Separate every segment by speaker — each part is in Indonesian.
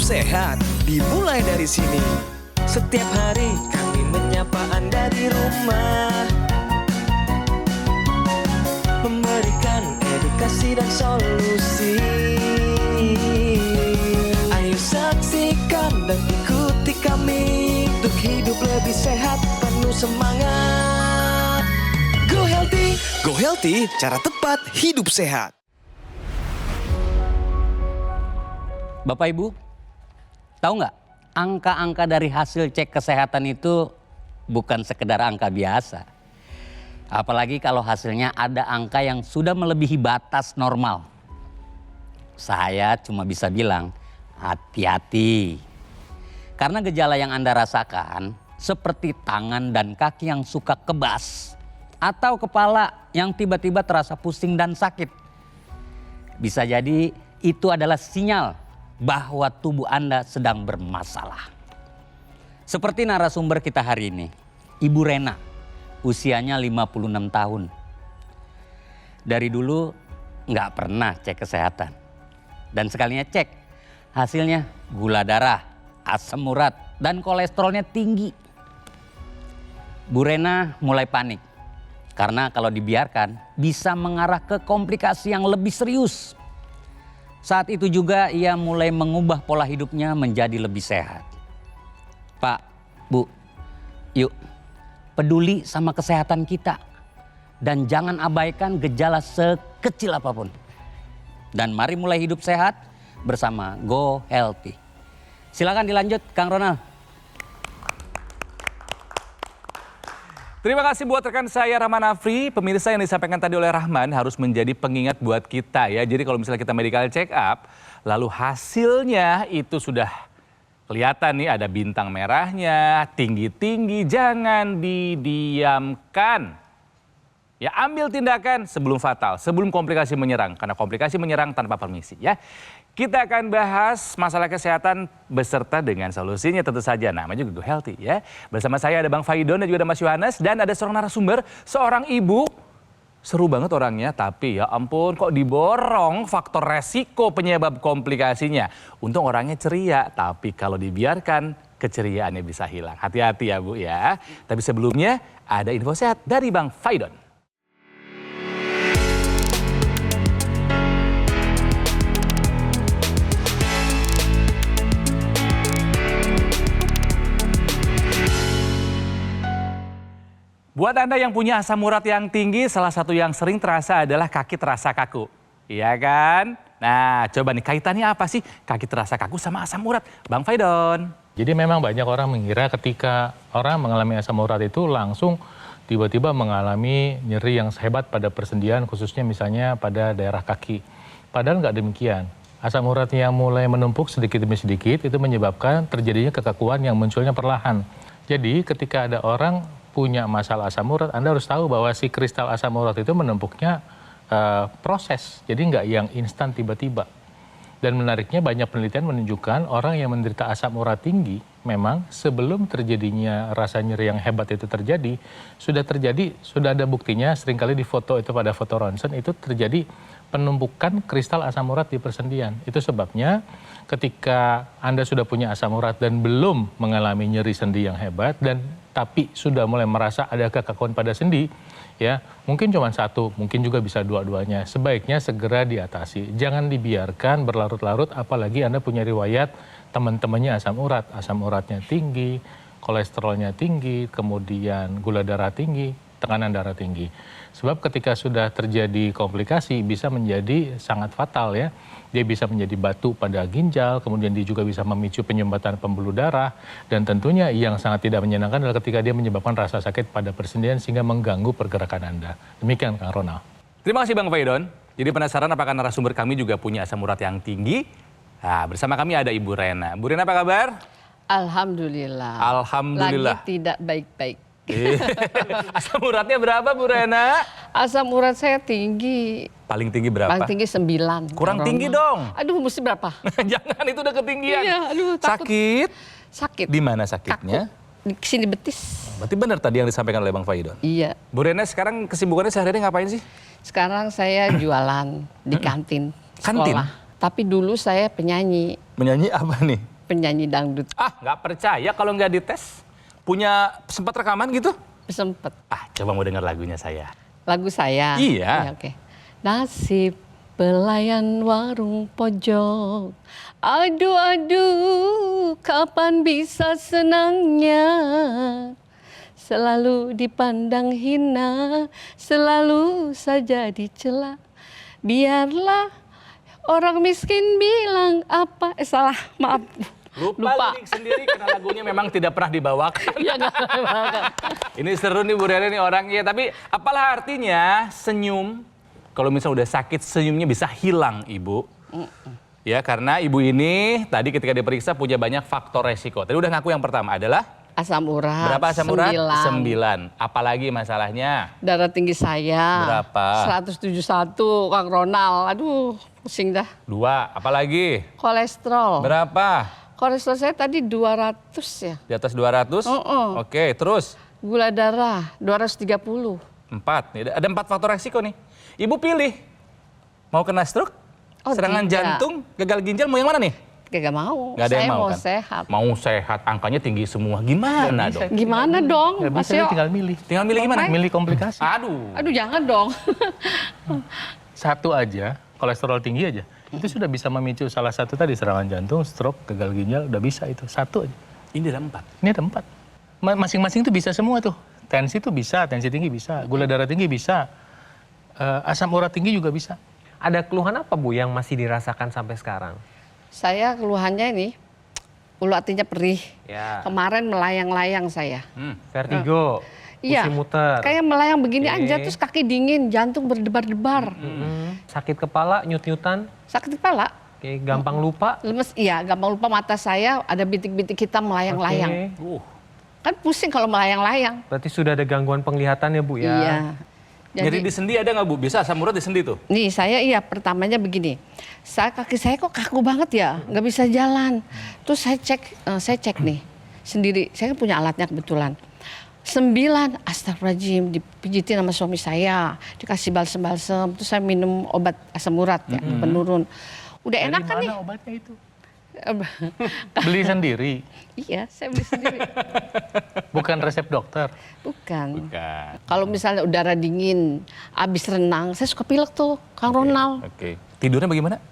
Speaker 1: sehat dimulai dari sini.
Speaker 2: Setiap hari kami menyapa Anda di rumah, memberikan edukasi dan solusi. Ayo saksikan dan ikuti kami untuk hidup lebih sehat, penuh semangat.
Speaker 1: Go Healthy, Go Healthy, cara tepat hidup sehat.
Speaker 3: Bapak Ibu, tahu nggak? Angka-angka dari hasil cek kesehatan itu bukan sekedar angka biasa. Apalagi kalau hasilnya ada angka yang sudah melebihi batas normal. Saya cuma bisa bilang, hati-hati. Karena gejala yang Anda rasakan seperti tangan dan kaki yang suka kebas. Atau kepala yang tiba-tiba terasa pusing dan sakit. Bisa jadi itu adalah sinyal bahwa tubuh Anda sedang bermasalah. Seperti narasumber kita hari ini, Ibu Rena, usianya 56 tahun. Dari dulu nggak pernah cek kesehatan. Dan sekalinya cek, hasilnya gula darah, asam urat, dan kolesterolnya tinggi. Bu Rena mulai panik, karena kalau dibiarkan bisa mengarah ke komplikasi yang lebih serius. Saat itu juga ia mulai mengubah pola hidupnya menjadi lebih sehat. Pak, Bu, yuk peduli sama kesehatan kita. Dan jangan abaikan gejala sekecil apapun. Dan mari mulai hidup sehat bersama Go Healthy. Silakan dilanjut Kang Ronald.
Speaker 4: Terima kasih buat rekan saya Rahman Afri. Pemirsa, yang disampaikan tadi oleh Rahman harus menjadi pengingat buat kita ya. Jadi kalau misalnya kita medical check up, lalu hasilnya itu sudah kelihatan nih ada bintang merahnya, tinggi-tinggi, jangan didiamkan. Ya, ambil tindakan sebelum fatal, sebelum komplikasi menyerang. Karena komplikasi menyerang tanpa permisi ya. Kita akan bahas masalah kesehatan beserta dengan solusinya tentu saja. Namanya juga Go Healthy ya. Bersama saya ada Bang Faidon dan juga ada Mas Yohanes. Dan ada seorang narasumber, seorang ibu. Seru banget orangnya, tapi ya ampun kok diborong faktor resiko penyebab komplikasinya. Untung orangnya ceria, tapi kalau dibiarkan keceriaannya bisa hilang. Hati-hati ya Bu ya. Tapi sebelumnya ada info sehat dari Bang Faidon. Buat Anda yang punya asam urat yang tinggi, salah satu yang sering terasa adalah kaki terasa kaku. Iya kan? Nah, coba nih kaitannya apa sih kaki terasa kaku sama asam urat? Bang Faidon.
Speaker 5: Jadi memang banyak orang mengira ketika orang mengalami asam urat itu langsung tiba-tiba mengalami nyeri yang hebat pada persendian, khususnya misalnya pada daerah kaki. Padahal nggak demikian. Asam urat yang mulai menumpuk sedikit demi sedikit itu menyebabkan terjadinya kekakuan yang munculnya perlahan. Jadi ketika ada orang punya masalah asam urat, Anda harus tahu bahwa si kristal asam urat itu menumpuknya proses, jadi nggak yang instan tiba-tiba. Dan menariknya banyak penelitian menunjukkan orang yang menderita asam urat tinggi, memang sebelum terjadinya rasa nyeri yang hebat itu terjadi, sudah ada buktinya, seringkali di foto itu pada foto ronsen, itu terjadi penumpukan kristal asam urat di persendian. Itu sebabnya ketika Anda sudah punya asam urat dan belum mengalami nyeri sendi yang hebat, tapi sudah mulai merasa ada kekakuan pada sendi, ya mungkin cuma satu, mungkin juga bisa dua-duanya. Sebaiknya segera diatasi. Jangan dibiarkan berlarut-larut, apalagi Anda punya riwayat teman-temannya asam uratnya tinggi, kolesterolnya tinggi, kemudian gula darah tinggi, tekanan darah tinggi. Sebab ketika sudah terjadi komplikasi bisa menjadi sangat fatal ya. Dia bisa menjadi batu pada ginjal, kemudian dia juga bisa memicu penyumbatan pembuluh darah. Dan tentunya yang sangat tidak menyenangkan adalah ketika dia menyebabkan rasa sakit pada persendian sehingga mengganggu pergerakan Anda. Demikian Kang Ronald.
Speaker 4: Terima kasih Bang Faidon. Jadi penasaran apakah narasumber kami juga punya asam urat yang tinggi? Nah, bersama kami ada Ibu Rena. Bu Rena apa kabar?
Speaker 6: Alhamdulillah.
Speaker 4: Alhamdulillah.
Speaker 6: Lagi tidak baik-baik.
Speaker 4: Asam uratnya berapa Bu Rena?
Speaker 6: Asam urat saya tinggi.
Speaker 4: Paling tinggi berapa?
Speaker 6: Paling tinggi 9.
Speaker 4: Kurang tinggi dong.
Speaker 6: Aduh, mesti berapa?
Speaker 4: Jangan, itu udah ketinggian.
Speaker 6: Iya, aduh, takut.
Speaker 4: Sakit?
Speaker 6: Sakit.
Speaker 4: Di mana sakitnya?
Speaker 6: Kaku. Di sini betis.
Speaker 4: Berarti benar tadi yang disampaikan oleh Bang Faidon?
Speaker 6: Iya.
Speaker 4: Bu Rena sekarang kesibukannya sehari-hari ngapain sih?
Speaker 6: Sekarang saya jualan di kantin
Speaker 4: Kantin?
Speaker 6: sekolah. Tapi dulu saya penyanyi.
Speaker 4: Menyanyi apa nih?
Speaker 6: penyanyi dangdut.
Speaker 4: Ah, nggak percaya kalau nggak dites. Punya sempat rekaman gitu?
Speaker 6: Sempet.
Speaker 4: Ah, coba mau dengar lagunya saya.
Speaker 6: Lagu saya.
Speaker 4: Iya.
Speaker 6: Ya, oke. Nasib pelayan warung pojok. Aduh, aduh, kapan bisa senangnya? Selalu dipandang hina, selalu saja dicela. Biarlah orang miskin bilang apa? Salah, maaf.
Speaker 4: Lupa lirik sendiri karena lagunya memang tidak pernah dibawakan.
Speaker 6: Ya, nggak apa-apa.
Speaker 4: Ini seru nih Bu Rere nih orangnya. Tapi apalah artinya senyum, kalau misalnya udah sakit senyumnya bisa hilang Ibu. Ya karena Ibu ini tadi ketika diperiksa punya banyak faktor resiko. Tadi udah ngaku yang pertama adalah?
Speaker 6: Asam urat.
Speaker 4: Berapa asam urat?
Speaker 6: 9.
Speaker 4: 9. Apalagi masalahnya?
Speaker 6: Darah tinggi saya.
Speaker 4: Berapa?
Speaker 6: 171, Kang Ronald. Aduh, pusing dah.
Speaker 4: 2. Apalagi?
Speaker 6: Kolesterol.
Speaker 4: Berapa?
Speaker 6: Kolesterol saya tadi 200 ya.
Speaker 4: Di atas 200? Oke, terus?
Speaker 6: Gula darah 230.
Speaker 4: 4. Nih, ada 4 faktor resiko nih. Ibu pilih. Mau kena stroke?
Speaker 6: Oh,
Speaker 4: Serangan
Speaker 6: tidak.
Speaker 4: jantung? Gagal ginjal? Mau yang mana nih?
Speaker 6: Gak mau.
Speaker 4: Nggak ada
Speaker 6: Saya
Speaker 4: yang mau
Speaker 6: mau
Speaker 4: kan?
Speaker 6: sehat.
Speaker 4: Mau sehat, angkanya tinggi semua. Gimana dong?
Speaker 6: Gimana dong?
Speaker 5: Nggak bisa,
Speaker 6: Mas Yo?
Speaker 5: tinggal milih.
Speaker 4: Tinggal milih gimana?
Speaker 5: Milih komplikasi.
Speaker 4: Aduh.
Speaker 6: Aduh, jangan dong.
Speaker 5: Satu aja, kolesterol tinggi aja. Itu sudah bisa memicu salah satu tadi, serangan jantung, stroke, gagal ginjal, udah bisa itu. Satu aja.
Speaker 4: Ini ada 4.
Speaker 5: Ini ada 4. Masing-masing tuh bisa semua tuh. Tensi tuh bisa, tensi tinggi bisa, gula darah tinggi bisa, asam urat tinggi juga bisa.
Speaker 2: Ada keluhan apa Bu yang masih dirasakan sampai sekarang?
Speaker 6: Saya keluhannya ini, ulu hatinya perih.
Speaker 2: Ya.
Speaker 6: Kemarin melayang-layang saya.
Speaker 2: Vertigo,
Speaker 6: Iya,
Speaker 2: pusing muter,
Speaker 6: kayak melayang begini
Speaker 2: Oke.
Speaker 6: aja, terus kaki dingin, jantung berdebar-debar.
Speaker 2: sakit kepala, nyut-nyutan,
Speaker 6: Sakit kepala,
Speaker 2: oke, gampang lupa.
Speaker 6: lemes, iya, gampang lupa mata saya ada bintik-bintik hitam melayang-layang.
Speaker 2: Oke.
Speaker 6: Kan pusing kalau melayang-layang.
Speaker 2: Berarti sudah ada gangguan penglihatan ya Bu ya?
Speaker 6: Iya.
Speaker 4: Jadi di sendi ada nggak Bu? Bisa asam urat di sendi tuh?
Speaker 6: Nih saya iya pertamanya begini, kaki saya kok kaku banget ya, nggak bisa jalan. Terus saya cek nih sendiri, saya kan punya alatnya kebetulan. 9, astagfirullahaladzim, dipijitin sama suami saya, dikasih balsem-balsem, terus saya minum obat asam urat ya, penurun. Udah enak kan nih?
Speaker 5: Dari mana obatnya itu? Beli sendiri,
Speaker 6: Iya, saya beli sendiri.
Speaker 5: bukan resep dokter.
Speaker 6: Bukan.
Speaker 4: Bukan.
Speaker 6: Kalau misalnya udara dingin, abis renang, saya suka pilek tuh, Kang Ronald.
Speaker 4: Oke. Tidurnya bagaimana?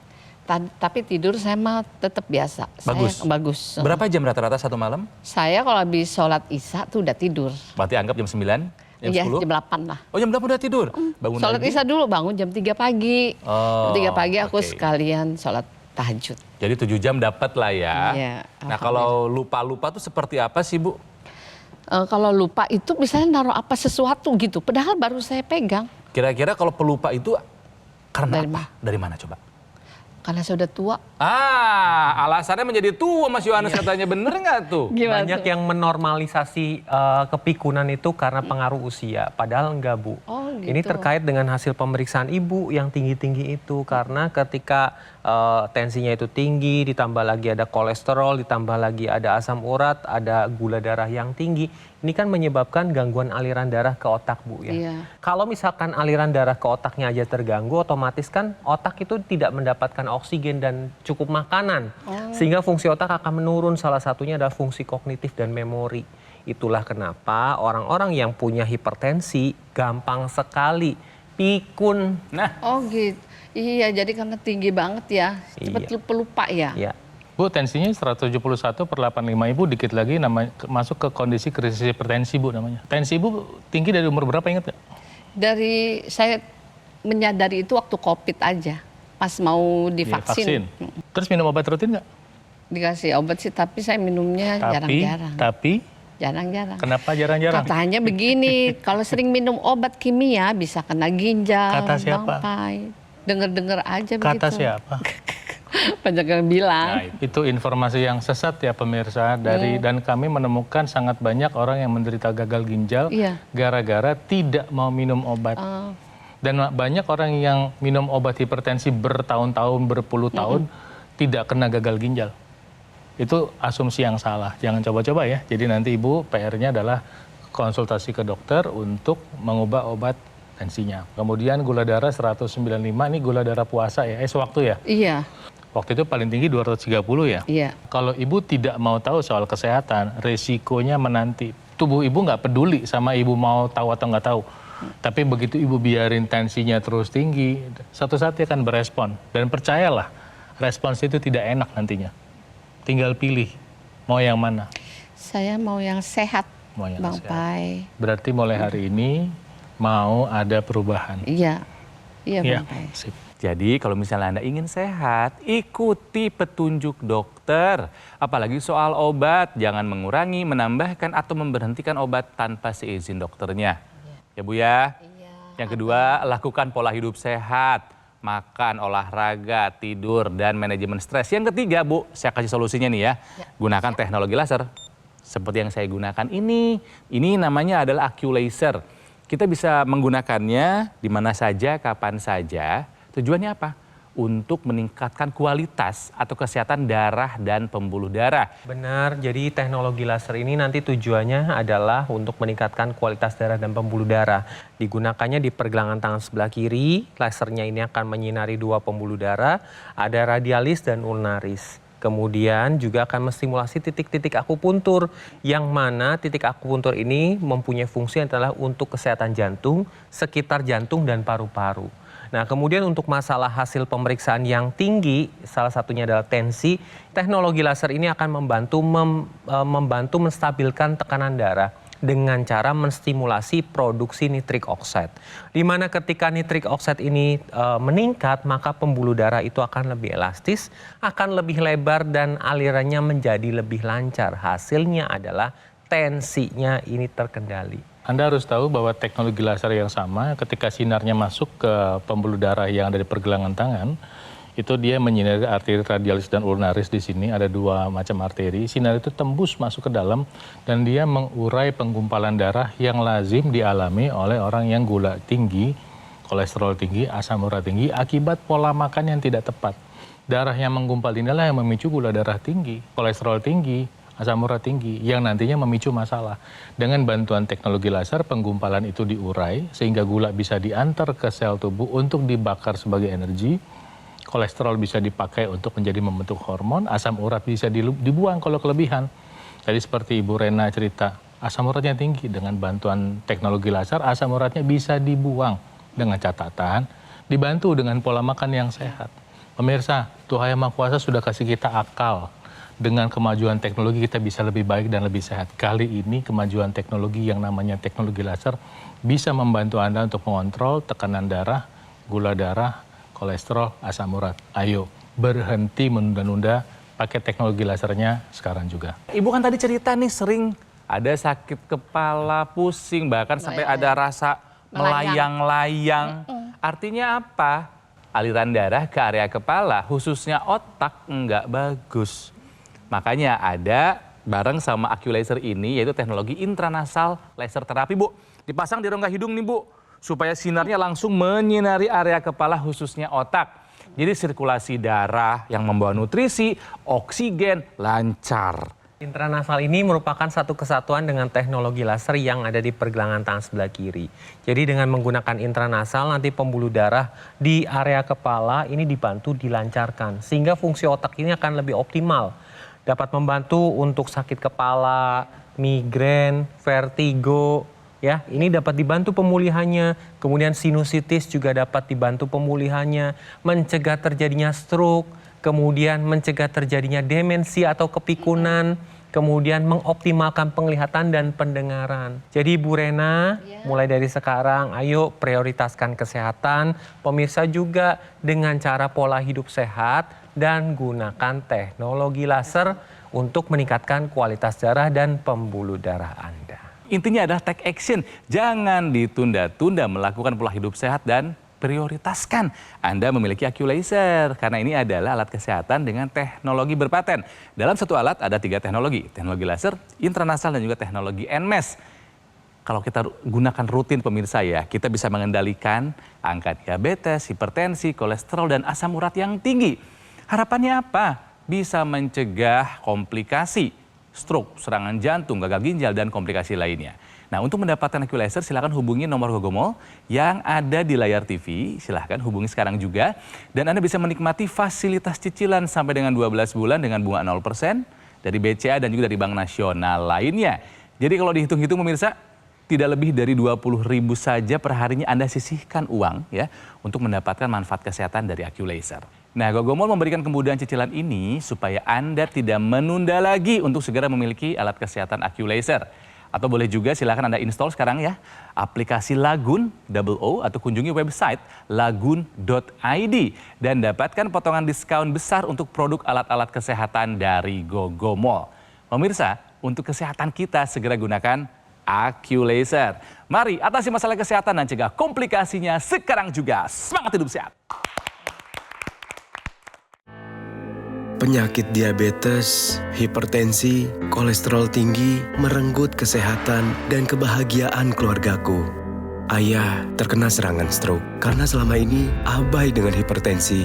Speaker 6: Tapi tidur saya mah tetap biasa.
Speaker 4: Bagus.
Speaker 6: Saya, bagus.
Speaker 4: Berapa jam rata-rata satu malam?
Speaker 6: Saya kalau habis sholat isya tuh udah tidur.
Speaker 4: Berarti anggap jam 9? Jam
Speaker 6: Iya,
Speaker 4: 10?
Speaker 6: jam 8 lah.
Speaker 4: Oh jam 8 udah tidur? Bangun
Speaker 6: Sholat
Speaker 4: lagi?
Speaker 6: isya dulu, bangun jam 3 pagi.
Speaker 4: Oh,
Speaker 6: Jam 3 pagi aku
Speaker 4: oke.
Speaker 6: sekalian sholat tahajud.
Speaker 4: Jadi 7 jam dapat lah ya.
Speaker 6: Iya,
Speaker 4: Nah kalau lupa-lupa tuh seperti apa sih Bu?
Speaker 6: Kalau lupa itu misalnya naruh apa sesuatu gitu, padahal baru saya pegang.
Speaker 4: Kira-kira kalau pelupa itu karena
Speaker 6: Dari
Speaker 4: apa? Dari mana coba?
Speaker 6: Karena saya udah tua.
Speaker 4: Alasannya menjadi tua Mas Yohanes katanya, bener nggak tuh?
Speaker 6: Gimana
Speaker 2: Banyak
Speaker 6: tuh?
Speaker 2: yang menormalisasi kepikunan itu karena pengaruh usia, padahal enggak Bu.
Speaker 6: Oh, gitu.
Speaker 2: Ini terkait dengan hasil pemeriksaan Ibu yang tinggi-tinggi itu, karena ketika tensinya itu tinggi, ditambah lagi ada kolesterol, ditambah lagi ada asam urat, ada gula darah yang tinggi, ini kan menyebabkan gangguan aliran darah ke otak Bu ya.
Speaker 6: Iya.
Speaker 2: Kalau misalkan aliran darah ke otaknya aja terganggu, otomatis kan otak itu tidak mendapatkan oksigen dan cukup makanan. Sehingga fungsi otak akan menurun, salah satunya adalah fungsi kognitif dan memori. Itulah kenapa orang-orang yang punya hipertensi gampang sekali pikun.
Speaker 4: Nah,
Speaker 6: Oh gitu. Iya, jadi karena tinggi banget ya, cepet
Speaker 2: Iya.
Speaker 6: lupa ya.
Speaker 2: Ya.
Speaker 5: Bu, tensinya 171/85 Ibu, dikit lagi masuk ke kondisi krisis hipertensi Bu namanya. Tensi Ibu tinggi dari umur berapa, ingat nggak?
Speaker 6: Dari saya menyadari itu waktu COVID aja, pas mau divaksin.
Speaker 5: Terus minum obat rutin nggak?
Speaker 6: Dikasih obat sih, tapi saya minumnya jarang-jarang.
Speaker 5: Tapi
Speaker 6: Jarang-jarang.
Speaker 5: kenapa jarang-jarang?
Speaker 6: Katanya begini, kalau sering minum obat kimia bisa kena ginjal,
Speaker 5: Kata siapa?
Speaker 6: bangkai. Dengar-dengar aja
Speaker 5: Kata
Speaker 6: begitu.
Speaker 5: siapa?
Speaker 6: Banyak yang bilang.
Speaker 4: nah,
Speaker 5: Itu informasi yang sesat ya pemirsa, dan kami menemukan sangat banyak orang yang menderita gagal ginjal
Speaker 6: Iya.
Speaker 5: gara-gara tidak mau minum obat. Dan banyak orang yang minum obat hipertensi bertahun-tahun, berpuluh tahun tidak kena gagal ginjal. Itu asumsi yang salah. Jangan coba-coba ya. Jadi nanti Ibu PR-nya adalah konsultasi ke dokter untuk mengubah obat tensinya. Kemudian gula darah 195, ini gula darah puasa ya, sewaktu ya.
Speaker 6: Iya.
Speaker 5: Waktu itu paling tinggi 230 ya?
Speaker 6: Iya.
Speaker 5: Kalau ibu tidak mau tahu soal kesehatan, resikonya menanti. Tubuh ibu nggak peduli sama ibu mau tahu atau nggak tahu. Tapi begitu ibu biarin tensinya terus tinggi, satu saat dia akan berespon. Dan percayalah, respons itu tidak enak nantinya. Tinggal pilih, mau yang mana?
Speaker 6: Saya mau yang sehat,
Speaker 5: Mau yang
Speaker 6: Bang
Speaker 5: sehat.
Speaker 6: Pai.
Speaker 5: Berarti mulai hari ini mau ada perubahan.
Speaker 6: Iya, iya
Speaker 5: Ya,
Speaker 6: Bang Pai.
Speaker 5: sip.
Speaker 4: Jadi kalau misalnya Anda ingin sehat, ikuti petunjuk dokter. Apalagi soal obat, jangan mengurangi, menambahkan, atau memberhentikan obat tanpa seizin dokternya. Ya Bu ya? Yang kedua, lakukan pola hidup sehat. Makan, olahraga, tidur, dan manajemen stres. Yang ketiga Bu, saya kasih solusinya nih ya. Gunakan teknologi laser. Seperti yang saya gunakan ini namanya adalah AccuLaser. Kita bisa menggunakannya di mana saja, kapan saja. Tujuannya apa? Untuk meningkatkan kualitas atau kesehatan darah dan pembuluh darah.
Speaker 2: Benar, jadi teknologi laser ini nanti tujuannya adalah untuk meningkatkan kualitas darah dan pembuluh darah. Digunakannya di pergelangan tangan sebelah kiri, lasernya ini akan menyinari 2 pembuluh darah, ada radialis dan ulnaris. Kemudian juga akan menstimulasi titik-titik akupuntur, yang mana titik akupuntur ini mempunyai fungsi adalah untuk kesehatan jantung, sekitar jantung dan paru-paru. Nah, kemudian untuk masalah hasil pemeriksaan yang tinggi, salah satunya adalah tensi, teknologi laser ini akan membantu menstabilkan tekanan darah dengan cara menstimulasi produksi nitrik oxide. Di mana ketika nitrik oxide ini meningkat, maka pembuluh darah itu akan lebih elastis, akan lebih lebar dan alirannya menjadi lebih lancar. Hasilnya adalah tensinya ini terkendali.
Speaker 5: Anda harus tahu bahwa teknologi laser yang sama ketika sinarnya masuk ke pembuluh darah yang ada di pergelangan tangan, itu dia menyinari arteri radialis dan ulnaris di sini, ada 2 macam arteri. Sinar itu tembus masuk ke dalam dan dia mengurai penggumpalan darah yang lazim dialami oleh orang yang gula tinggi, kolesterol tinggi, asam urat tinggi akibat pola makan yang tidak tepat. Darah yang menggumpal inilah yang memicu gula darah tinggi, kolesterol tinggi, asam urat tinggi yang nantinya memicu masalah. Dengan bantuan teknologi laser, penggumpalan itu diurai sehingga gula bisa diantar ke sel tubuh untuk dibakar sebagai energi, kolesterol bisa dipakai untuk menjadi membentuk hormon, asam urat bisa dibuang kalau kelebihan. Tadi seperti Ibu Rena cerita, asam uratnya tinggi, dengan bantuan teknologi laser asam uratnya bisa dibuang dengan catatan dibantu dengan pola makan yang sehat. Pemirsa, Tuhan Yang Maha Kuasa sudah kasih kita akal. Dengan kemajuan teknologi kita bisa lebih baik dan lebih sehat. Kali ini kemajuan teknologi yang namanya teknologi laser bisa membantu Anda untuk mengontrol tekanan darah, gula darah, kolesterol, asam urat. Ayo berhenti menunda-nunda, pakai teknologi lasernya sekarang juga.
Speaker 4: Ibu kan tadi cerita nih sering ada sakit kepala, pusing, bahkan sampai ada rasa melayang-layang. Artinya apa? Aliran darah ke area kepala, khususnya otak, nggak bagus. Makanya ada bareng sama AccuLaser ini, yaitu teknologi intranasal laser terapi, Bu. Dipasang di rongga hidung nih, Bu, supaya sinarnya langsung menyinari area kepala khususnya otak. Jadi sirkulasi darah yang membawa nutrisi, oksigen lancar.
Speaker 2: Intranasal ini merupakan satu kesatuan dengan teknologi laser yang ada di pergelangan tangan sebelah kiri. Jadi dengan menggunakan intranasal nanti pembuluh darah di area kepala ini dibantu dilancarkan. Sehingga fungsi otak ini akan lebih optimal. Dapat membantu untuk sakit kepala, migrain, vertigo, ya. Ini dapat dibantu pemulihannya. Kemudian sinusitis juga dapat dibantu pemulihannya, mencegah terjadinya stroke, kemudian mencegah terjadinya demensi atau kepikunan, kemudian mengoptimalkan penglihatan dan pendengaran. Jadi Bu Rena, mulai dari sekarang ayo prioritaskan kesehatan, pemirsa juga dengan cara pola hidup sehat dan gunakan teknologi laser untuk meningkatkan kualitas darah dan pembuluh darah Anda.
Speaker 4: Intinya adalah take action, jangan ditunda-tunda melakukan pola hidup sehat dan prioritaskan Anda memiliki AccuLaser. Karena ini adalah alat kesehatan dengan teknologi berpaten. Dalam satu alat ada 3 teknologi, teknologi laser, intranasal dan juga teknologi NMES. Kalau kita gunakan rutin pemirsa ya, kita bisa mengendalikan angka diabetes, hipertensi, kolesterol dan asam urat yang tinggi. Harapannya apa? Bisa mencegah komplikasi, stroke, serangan jantung, gagal ginjal, dan komplikasi lainnya. Nah, untuk mendapatkan Aqualaser silakan hubungi nomor Gogomall yang ada di layar TV. Silakan hubungi sekarang juga. Dan Anda bisa menikmati fasilitas cicilan sampai dengan 12 bulan dengan bunga 0% dari BCA dan juga dari Bank Nasional lainnya. Jadi kalau dihitung-hitung pemirsa, tidak lebih dari 20.000 saja per harinya Anda sisihkan uang ya untuk mendapatkan manfaat kesehatan dari Aqualaser. Nah, Gogomall memberikan kemudahan cicilan ini supaya Anda tidak menunda lagi untuk segera memiliki alat kesehatan Aqualaser. Atau boleh juga silakan Anda install sekarang ya aplikasi Lagun double O atau kunjungi website lagun.id dan dapatkan potongan diskon besar untuk produk alat-alat kesehatan dari Gogomall. Pemirsa, untuk kesehatan kita segera gunakan Aqualaser. Mari atasi masalah kesehatan dan cegah komplikasinya sekarang juga. Semangat hidup sehat.
Speaker 1: Penyakit diabetes, hipertensi, kolesterol tinggi merenggut kesehatan dan kebahagiaan keluargaku. Ayah terkena serangan stroke karena selama ini abai dengan hipertensi.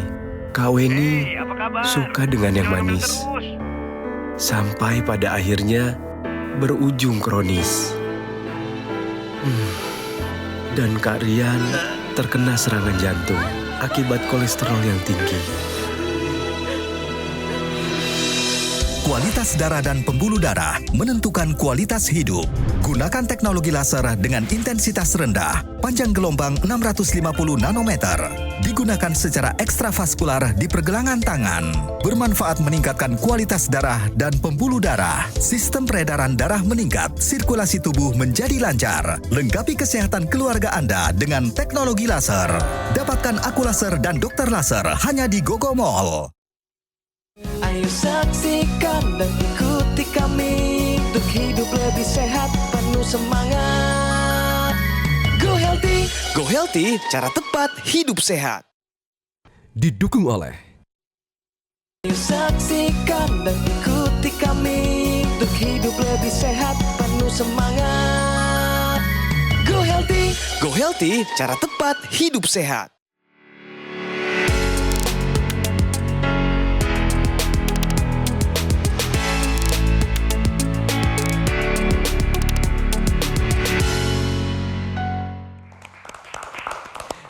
Speaker 1: Kak Weni suka dengan yang manis. Sampai pada akhirnya berujung kronis. Dan Kak Rian terkena serangan jantung akibat kolesterol yang tinggi.
Speaker 7: Kualitas darah dan pembuluh darah menentukan kualitas hidup. Gunakan teknologi laser dengan intensitas rendah, panjang gelombang 650 nanometer. Digunakan secara ekstravaskular di pergelangan tangan. Bermanfaat meningkatkan kualitas darah dan pembuluh darah. Sistem peredaran darah meningkat, sirkulasi tubuh menjadi lancar. Lengkapi kesehatan keluarga Anda dengan teknologi laser. Dapatkan Aqualaser dan dokter laser hanya di Gogomall.
Speaker 1: Ayo saksikan dan ikuti kami untuk hidup lebih sehat, penuh semangat. Go Healthy, cara tepat hidup sehat. Didukung oleh. Ayo saksikan dan ikuti kami untuk hidup lebih sehat, penuh semangat. Go Healthy, cara tepat hidup sehat.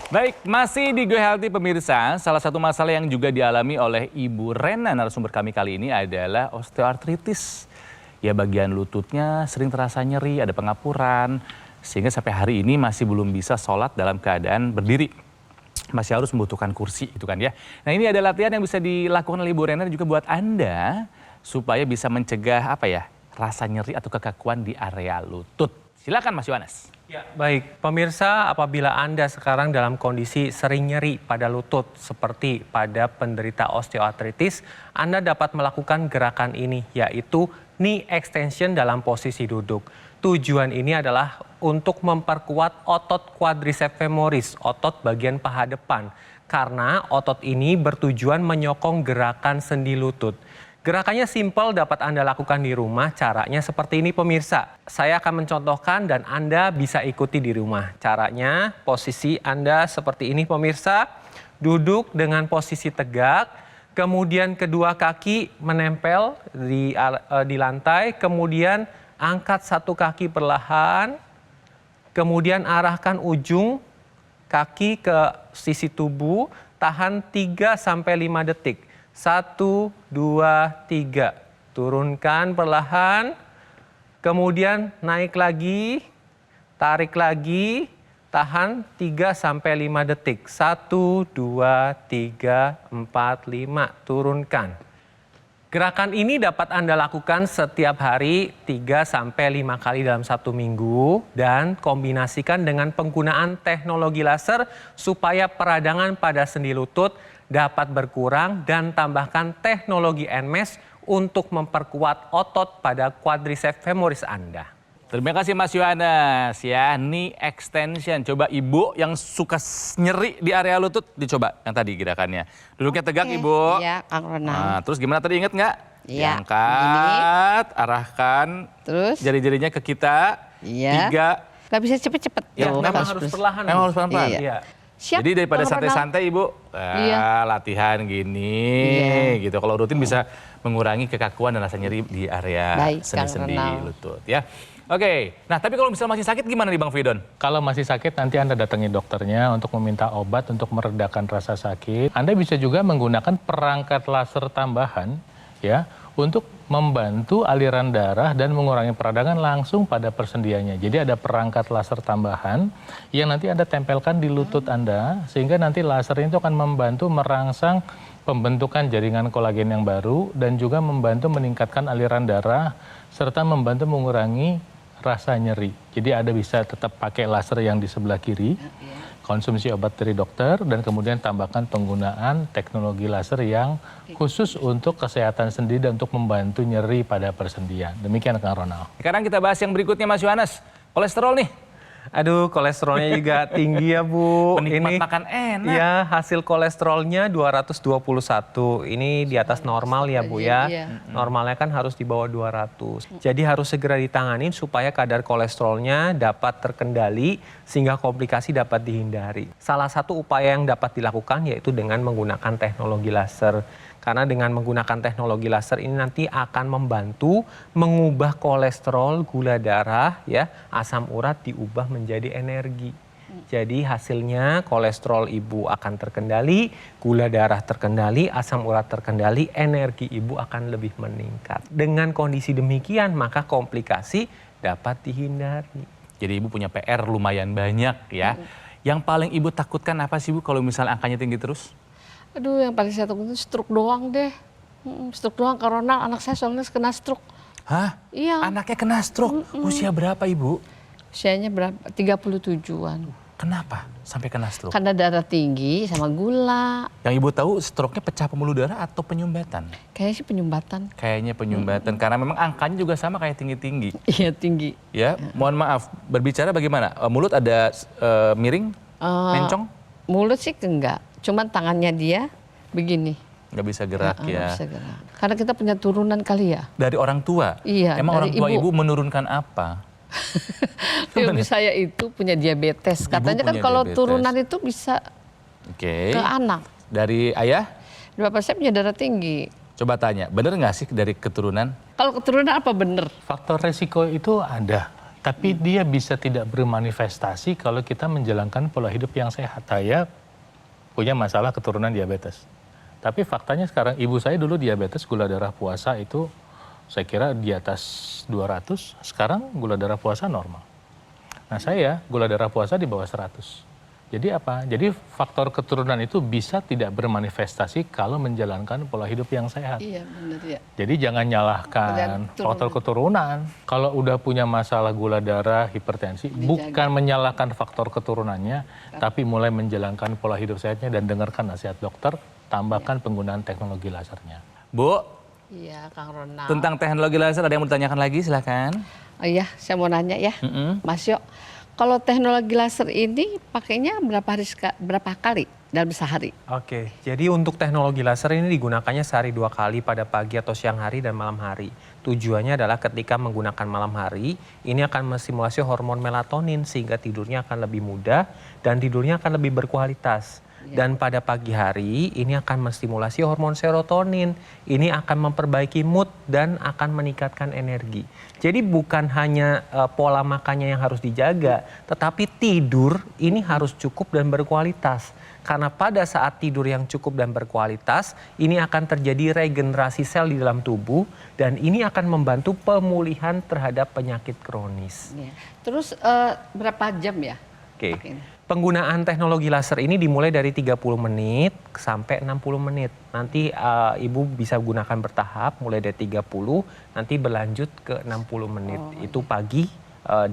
Speaker 4: Baik, masih di Go Healthy pemirsa, salah satu masalah yang juga dialami oleh Ibu Rena, narasumber kami kali ini adalah osteoartritis. Ya, bagian lututnya sering terasa nyeri, ada pengapuran, sehingga sampai hari ini masih belum bisa sholat dalam keadaan berdiri. Masih harus membutuhkan kursi, itu kan ya. Nah, ini ada latihan yang bisa dilakukan oleh Ibu Rena juga buat Anda, supaya bisa mencegah rasa nyeri atau kekakuan di area lutut. Silakan Mas Yohanes.
Speaker 2: Ya, baik, pemirsa, apabila Anda sekarang dalam kondisi sering nyeri pada lutut seperti pada penderita osteoartritis, Anda dapat melakukan gerakan ini, yaitu knee extension dalam posisi duduk. Tujuan ini adalah untuk memperkuat otot quadriceps femoris, otot bagian paha depan, karena otot ini bertujuan menyokong gerakan sendi lutut. Gerakannya simpel, dapat Anda lakukan di rumah. Caranya seperti ini pemirsa. Saya akan mencontohkan dan Anda bisa ikuti di rumah. Caranya posisi Anda seperti ini pemirsa. Duduk dengan posisi tegak. Kemudian kedua kaki menempel di lantai. Kemudian angkat satu kaki perlahan. Kemudian arahkan ujung kaki ke sisi tubuh. Tahan 3-5 detik. 1, 2, 3. Turunkan perlahan. Kemudian naik lagi. Tarik lagi. Tahan 3-5 detik. 1, 2, 3, 4, 5. Turunkan. Gerakan ini dapat Anda lakukan setiap hari 3-5 kali dalam 1 minggu. Dan kombinasikan dengan penggunaan teknologi laser supaya peradangan pada sendi lutut dapat berkurang dan tambahkan teknologi NMES untuk memperkuat otot pada quadriceps femoris Anda.
Speaker 4: Terima kasih Mas Yohanes ya, knee extension. Coba Ibu yang suka nyeri di area lutut, dicoba yang tadi gerakannya. Duduknya tegak Ibu.
Speaker 6: Iya, Kang Ronald.
Speaker 4: Nah, terus gimana tadi inget nggak?
Speaker 6: Iya,
Speaker 4: Diangkat, arahkan
Speaker 6: Terus?
Speaker 4: jari-jarinya ke kita.
Speaker 6: Iya.
Speaker 4: 3.
Speaker 6: Gak bisa cepet-cepet.
Speaker 2: Ya,
Speaker 6: Tuh,
Speaker 2: memang
Speaker 6: terus,
Speaker 2: harus
Speaker 6: terus.
Speaker 2: perlahan.
Speaker 4: Memang harus pelan-pelan.
Speaker 6: Iya.
Speaker 2: Iya.
Speaker 6: Siap,
Speaker 4: Jadi daripada
Speaker 6: Kang Ronald.
Speaker 4: santai-santai Ibu,
Speaker 6: Iya.
Speaker 4: latihan gini gitu. Kalau rutin bisa mengurangi kekakuan dan rasa nyeri di area
Speaker 6: Baik,
Speaker 4: sendi-sendi
Speaker 6: Kang Ronald.
Speaker 4: lutut ya. Oke, nah tapi kalau misalnya masih sakit gimana nih Bang Fridon?
Speaker 5: Kalau masih sakit nanti Anda datangi dokternya untuk meminta obat untuk meredakan rasa sakit. Anda bisa juga menggunakan perangkat laser tambahan ya untuk membantu aliran darah dan mengurangi peradangan langsung pada persendiannya. Jadi ada perangkat laser tambahan yang nanti Anda tempelkan di lutut Anda sehingga nanti laser itu akan membantu merangsang pembentukan jaringan kolagen yang baru dan juga membantu meningkatkan aliran darah serta membantu mengurangi rasa nyeri. Jadi Anda bisa tetap pakai laser yang di sebelah kiri, konsumsi obat dari dokter, dan kemudian tambahkan penggunaan teknologi laser yang khusus untuk kesehatan sendi dan untuk membantu nyeri pada persendian. Demikian Kang Ronald.
Speaker 4: Sekarang kita bahas yang berikutnya Mas Yohanes, kolesterol nih.
Speaker 2: Aduh, kolesterolnya juga tinggi ya Bu.
Speaker 4: Penikmat makan enak.
Speaker 2: Ya, hasil kolesterolnya 221. Ini di atas normal ya Bu ya.
Speaker 6: Iya.
Speaker 2: Normalnya kan harus di bawah 200. Jadi harus segera ditanganin supaya kadar kolesterolnya dapat terkendali sehingga komplikasi dapat dihindari. Salah satu upaya yang dapat dilakukan yaitu dengan menggunakan teknologi laser. Karena dengan menggunakan teknologi laser ini nanti akan membantu mengubah kolesterol, gula darah, ya, asam urat diubah menjadi energi. Jadi hasilnya kolesterol ibu akan terkendali, gula darah terkendali, asam urat terkendali, energi ibu akan lebih meningkat. Dengan kondisi demikian maka komplikasi dapat dihindari.
Speaker 4: Jadi ibu punya PR lumayan banyak ya. Yang paling ibu takutkan apa sih Bu kalau misalnya angkanya tinggi terus?
Speaker 6: Aduh, yang paling saya takut itu stroke doang deh. Stroke doang, karena anak saya soalnya kena stroke.
Speaker 4: Hah?
Speaker 6: Iya.
Speaker 4: Anaknya kena stroke? Usia berapa Ibu?
Speaker 6: Usianya berapa? 37-an.
Speaker 4: Kenapa sampai kena stroke?
Speaker 6: Karena darah tinggi sama gula.
Speaker 4: Yang Ibu tahu stroke-nya pecah pembuluh darah atau penyumbatan?
Speaker 6: Kayaknya sih penyumbatan.
Speaker 4: Kayaknya penyumbatan, karena memang angkanya juga sama kayak tinggi-tinggi.
Speaker 6: Iya, tinggi.
Speaker 4: Ya, mohon maaf, berbicara bagaimana? Mulut ada miring, mencong?
Speaker 6: Mulut sih enggak. Cuman tangannya dia begini.
Speaker 4: Nggak bisa gerak
Speaker 6: Nggak
Speaker 4: ya.
Speaker 6: bisa gerak. Karena kita punya turunan kali ya.
Speaker 4: Dari orang tua?
Speaker 6: Iya,
Speaker 4: Emang orang
Speaker 6: dari
Speaker 4: tua
Speaker 6: ibu.
Speaker 4: ibu menurunkan apa?
Speaker 6: Ibu saya itu punya diabetes. Katanya kan
Speaker 4: punya
Speaker 6: kalau
Speaker 4: diabetes.
Speaker 6: turunan itu bisa
Speaker 4: Oke.
Speaker 6: ke anak.
Speaker 4: Dari ayah?
Speaker 6: Bapak saya punya darah tinggi.
Speaker 4: Coba tanya, bener nggak sih dari keturunan?
Speaker 6: Kalau keturunan apa bener?
Speaker 5: Faktor resiko itu ada, tapi dia bisa tidak bermanifestasi kalau kita menjalankan pola hidup yang sehat. Saya punya masalah keturunan diabetes. Tapi faktanya sekarang ibu saya dulu diabetes, gula darah puasa itu saya kira di atas 200, sekarang gula darah puasa normal. Nah saya gula darah puasa di bawah 100. Jadi apa? Jadi faktor keturunan itu bisa tidak bermanifestasi kalau menjalankan pola hidup yang sehat.
Speaker 6: Iya bener ya.
Speaker 5: Jadi jangan nyalahkan faktor keturunan. Kalau udah punya masalah gula darah, hipertensi, bukan menyalahkan faktor keturunannya, tapi mulai menjalankan pola hidup sehatnya dan dengarkan nasihat dokter, tambahkan penggunaan teknologi lasernya.
Speaker 4: Bu,
Speaker 6: Iya Kang Ronald.
Speaker 4: tentang teknologi laser ada yang mau ditanyakan lagi, silakan.
Speaker 6: Oh iya, saya mau nanya ya. Mas Yo, kalau teknologi laser ini pakainya berapa kali dalam sehari?
Speaker 2: Oke, jadi untuk teknologi laser ini digunakannya sehari 2 kali pada pagi atau siang hari dan malam hari. Tujuannya adalah ketika menggunakan malam hari, ini akan menstimulasi hormon melatonin sehingga tidurnya akan lebih mudah dan tidurnya akan lebih berkualitas. Dan pada pagi hari ini akan menstimulasi hormon serotonin. Ini akan memperbaiki mood dan akan meningkatkan energi. Jadi bukan hanya pola makannya yang harus dijaga, tetapi tidur ini harus cukup dan berkualitas. Karena pada saat tidur yang cukup dan berkualitas, ini akan terjadi regenerasi sel di dalam tubuh dan ini akan membantu pemulihan terhadap penyakit kronis.
Speaker 6: Ya. Terus berapa jam ya?
Speaker 2: Oke.
Speaker 6: Pakainya?
Speaker 2: Penggunaan teknologi laser ini dimulai dari 30 menit sampai 60 menit. Nanti ibu bisa gunakan bertahap mulai dari 30 nanti berlanjut ke 60 menit. Itu pagi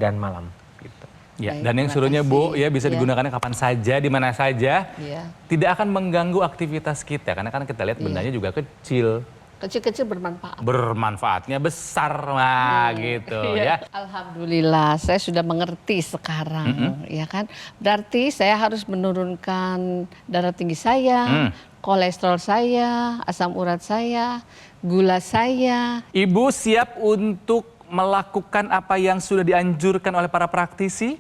Speaker 2: dan malam gitu.
Speaker 4: Ya,
Speaker 6: Baik,
Speaker 4: dan yang
Speaker 6: terima
Speaker 4: suruhnya Bu
Speaker 6: kasih.
Speaker 4: ya bisa
Speaker 6: Ya.
Speaker 4: digunakan kapan saja, di mana saja.
Speaker 6: Iya.
Speaker 4: Tidak akan mengganggu aktivitas kita karena kan kita lihat bendanya juga kecil.
Speaker 6: Kecil-kecil bermanfaat.
Speaker 4: Bermanfaatnya besar lah gitu ya.
Speaker 6: Alhamdulillah, saya sudah mengerti sekarang, ya kan. Berarti saya harus menurunkan darah tinggi saya, kolesterol saya, asam urat saya, gula saya.
Speaker 4: Ibu siap untuk melakukan apa yang sudah dianjurkan oleh para praktisi?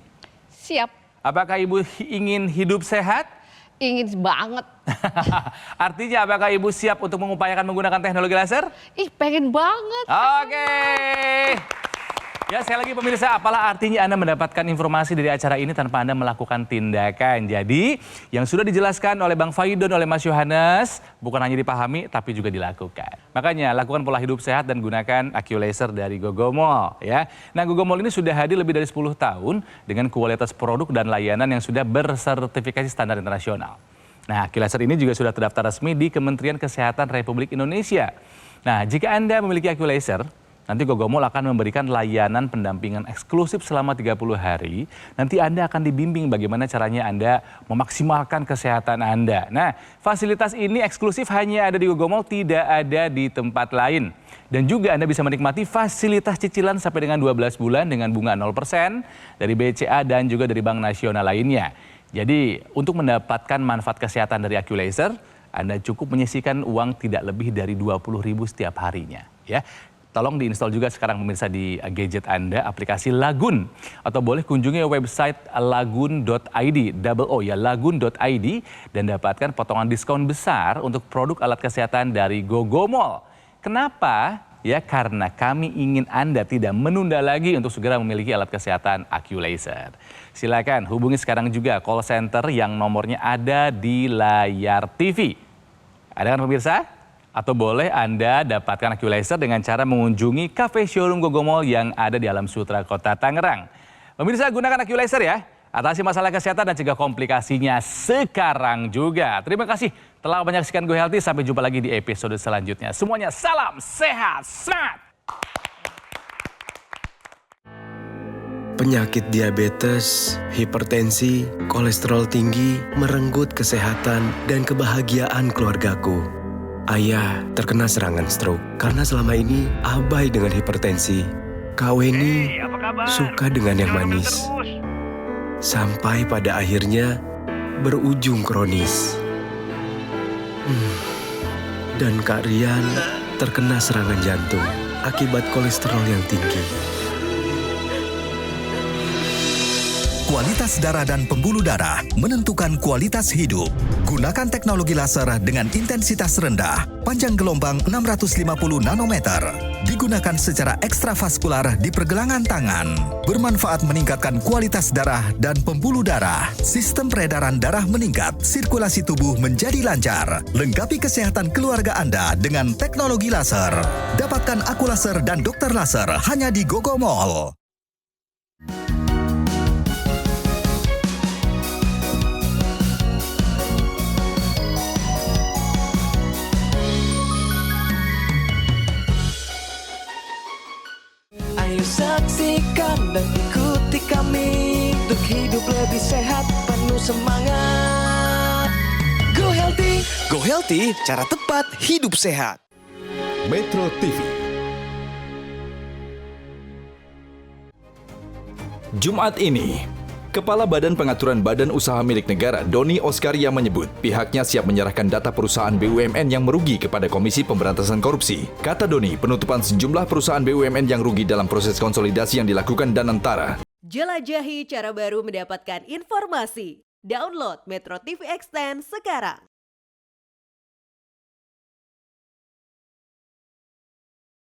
Speaker 6: Siap,
Speaker 4: Apakah ibu ingin hidup sehat?
Speaker 6: ingin banget.
Speaker 4: Artinya apakah ibu siap untuk mengupayakan menggunakan teknologi laser?
Speaker 6: Ih, pengen banget.
Speaker 4: Oke. Ya, sekali lagi pemirsa, apalah artinya Anda mendapatkan informasi dari acara ini tanpa Anda melakukan tindakan. Jadi, yang sudah dijelaskan oleh Bang Faidon, oleh Mas Yohanes, bukan hanya dipahami, tapi juga dilakukan. Makanya, lakukan pola hidup sehat dan gunakan AccuLaser dari Gogomol. Ya. Nah, Gogomol ini sudah hadir lebih dari 10 tahun dengan kualitas produk dan layanan yang sudah bersertifikasi standar internasional. Nah, AccuLaser ini juga sudah terdaftar resmi di Kementerian Kesehatan Republik Indonesia. Nah, jika Anda memiliki AccuLaser, nanti Gogomol akan memberikan layanan pendampingan eksklusif selama 30 hari. Nanti Anda akan dibimbing bagaimana caranya Anda memaksimalkan kesehatan Anda. Nah, fasilitas ini eksklusif hanya ada di Gogomol, tidak ada di tempat lain. Dan juga Anda bisa menikmati fasilitas cicilan sampai dengan 12 bulan dengan bunga 0% dari BCA dan juga dari Bank Nasional lainnya. Jadi, untuk mendapatkan manfaat kesehatan dari AccuLaser, Anda cukup menyisihkan uang tidak lebih dari 20.000 setiap harinya. Ya. Tolong diinstal juga sekarang pemirsa di gadget Anda aplikasi Lagun. Atau boleh kunjungi website lagun.id, lagun.id, dan dapatkan potongan diskon besar untuk produk alat kesehatan dari Gogomol. Kenapa? Ya, karena kami ingin Anda tidak menunda lagi untuk segera memiliki alat kesehatan AccuLaser. Silakan hubungi sekarang juga call center yang nomornya ada di layar TV. Ada kan pemirsa? Atau boleh Anda dapatkan AccuLaser dengan cara mengunjungi kafe showroom Gogomol yang ada di Alam Sutra, Kota Tangerang. Pemirsa, gunakan AccuLaser ya. Atasi masalah kesehatan dan cegah komplikasinya sekarang juga. Terima kasih telah menyaksikan Go Healthy. Sampai jumpa lagi di episode selanjutnya. Semuanya salam sehat, semangat!
Speaker 1: Penyakit diabetes, hipertensi, kolesterol tinggi merenggut kesehatan dan kebahagiaan keluargaku. Ayah terkena serangan stroke karena selama ini abai dengan hipertensi. Kak Weni suka dengan yang manis. Sampai pada akhirnya berujung kronis. Dan Kak Rian terkena serangan jantung akibat kolesterol yang tinggi.
Speaker 7: Kualitas darah dan pembuluh darah menentukan kualitas hidup. Gunakan teknologi laser dengan intensitas rendah, panjang gelombang 650 nanometer. Digunakan secara ekstravaskular di pergelangan tangan. Bermanfaat meningkatkan kualitas darah dan pembuluh darah. Sistem peredaran darah meningkat, sirkulasi tubuh menjadi lancar. Lengkapi kesehatan keluarga Anda dengan teknologi laser. Dapatkan AccuLaser dan dokter laser hanya di Gogomol.
Speaker 8: Ayo saksikan dan ikuti kami untuk hidup lebih sehat, penuh semangat. Go Healthy.
Speaker 9: Go Healthy, cara tepat hidup sehat.
Speaker 10: Metro TV. Jumat ini, Kepala Badan Pengaturan Badan Usaha Milik Negara Doni Oskaria menyebut pihaknya siap menyerahkan data perusahaan BUMN yang merugi kepada Komisi Pemberantasan Korupsi. Kata Doni, penutupan sejumlah perusahaan BUMN yang rugi dalam proses konsolidasi yang dilakukan Danantara.
Speaker 11: Jelajahi cara baru mendapatkan informasi. Download Metro TV Extend sekarang.